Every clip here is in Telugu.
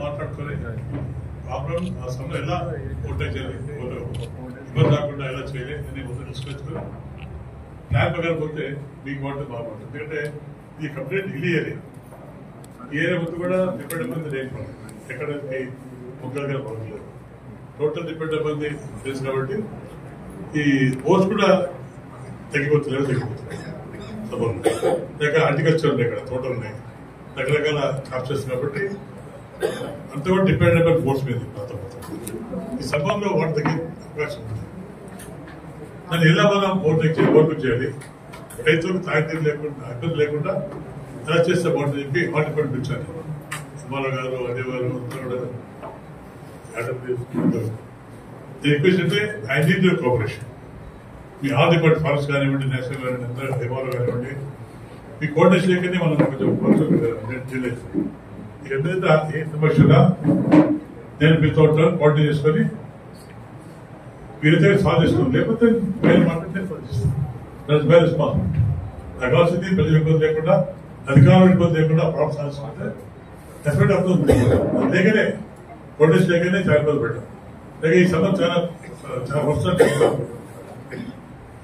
మాట్లాడుకొని ప్రాబ్లం ఆ సమయం ఎలా ఓటర్ చేయాలి, ఇబ్బంది రాకుండా ఎలా చేయాలి అని మొదలు తీసుకొచ్చుకొని ప్లాన్ ప్రకారం పోతే మీకు బాగుంటుంది, బాగుంటుంది. ఎందుకంటే ఈ కంప్లీట్ హిల్ ఏరియా, ఈ ఏరియా మొత్తం కూడా డిపెండ్ అయిపోయింది రేపు ఎక్కడ మొక్కలు గారు బాగుండలేదు, టోటల్ డిపెండ్ అయిపోయింది తెలుసు. కాబట్టి ఈ ఓట్స్ కూడా తగ్గిపోతున్నాయి లేక హార్టికల్చర్ ఉన్నాయి, ఇక్కడ తోటలు ఉన్నాయి, రకరకాల క్రాప్స్ కాబట్టి అంత కూడా డిపెండ్ అయిపోయి ఓట్స్ మీద ఈ సంబంధంలో ఓటు తగ్గే అవకాశం ఉంది. దాన్ని ఎలా మనం ఓటు చేయాలి, రైతులకు తాగితీరు లేకుండా అడ్డం లేకుండా ఎలా చేస్తే బాగుంటుంది చెప్పి హార్ట్ డిపార్ట్మెంట్ ఇచ్చారు. సుమారావు గారు, అదే గారు రిక్వెస్ట్ అంటే I need your cooperation. Me heart department forest కానివ్వండి, నేషనల్ కానివ్వండి, ఎవాలో కానివ్వండి, మీ కోఆర్డినేషన్ లేకనే మనం కొంచెం చేయలేదు. ఎంత ఏ సమస్యగా నేను మీతో కోఆర్డినేట్ చేసుకొని మీరైతే సాల్వ్ చేస్తున్నాం, లేకపోతే వేరే మాట్లాడితే సాల్వ్ చేస్తాం. That's my responsibility. నాకు కావాల్సింది ప్రజల ఇబ్బంది లేకుండా, అధికారుల ఇబ్బంది లేకుండా ప్రాబ్లమ్ సాధిస్తుంటే డెఫినెట్ అవుతుంది. లేకనే కోఆర్డినేషన్ లేకనే చాలా ఇబ్బంది పెట్టాం. లేక ఈ సంబంధం చాలా వర్షాలు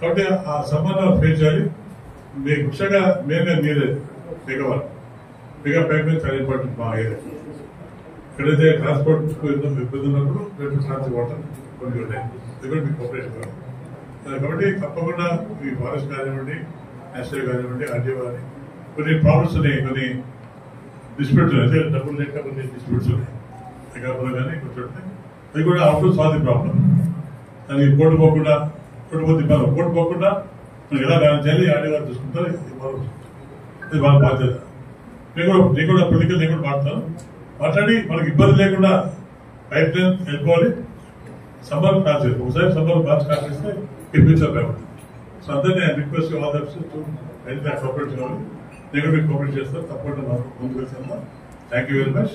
కాబట్టి ఆ సంబంధం ఫేస్ చేయాలి. మీకు ముఖ్యంగా మేమే మీరే దిగవాలి. బిగా పైప్ చాలా ఇంపార్టెంట్ మా ఏరియా. ఎక్కడైతే ట్రాన్స్పోర్ట్ ఇబ్బంది ఉన్నప్పుడు రేపు ట్రాన్స్పోర్ట్ వాటర్ కొన్ని ఉన్నాయి, దగ్గర మీకు కోఆపరేషన్ కావాలి. కాబట్టి తప్పకుండా ఈ ఫారెస్ట్ కానివ్వండి, నేషనల్ కానివ్వండి, ఆర్డీఓ కానీ కొన్ని ప్రాబ్లమ్స్ ఉన్నాయి, కొన్ని డిస్ప్యూట్స్ ఉన్నాయి, అదే డబ్బులు లేక కొన్ని డిస్ప్యూట్స్ ఉన్నాయి శ్రీకాకుళం కానీ కొంచెం. అది కూడా అవుట్ సాల్వ్ ది ప్రాబ్లం. దానికి కోర్టు పోకుండా కోర్టు పోకుండా మనకి ఎలా బ్యాలెన్స్ చేయాలి, ఆర్డీఓ చూసుకుంటారు. ఇది వాళ్ళ బాధ్యత. నేను కూడా పొలిటికల్ నేను కూడా మాట్లాడి మనకి ఇబ్బంది లేకుండా పైప్ లైన్ వెళ్ళిపోవాలి. సమ్మర్ కాల్ చేయాలి, ఒకసారి సమ్మర్ బాగా స్టార్ట్ చేస్తే ఫ్యూచర్ బాగుంటుంది. సో అందరినీ రిక్వెస్ట్ ఆల్ దట్ కోఆపరేట్ కావాలి. నేను కూడా మీకు కోఆపరేట్ చేస్తాను, తప్పకుండా ముందుకు వెళ్తాను. Thank you very much.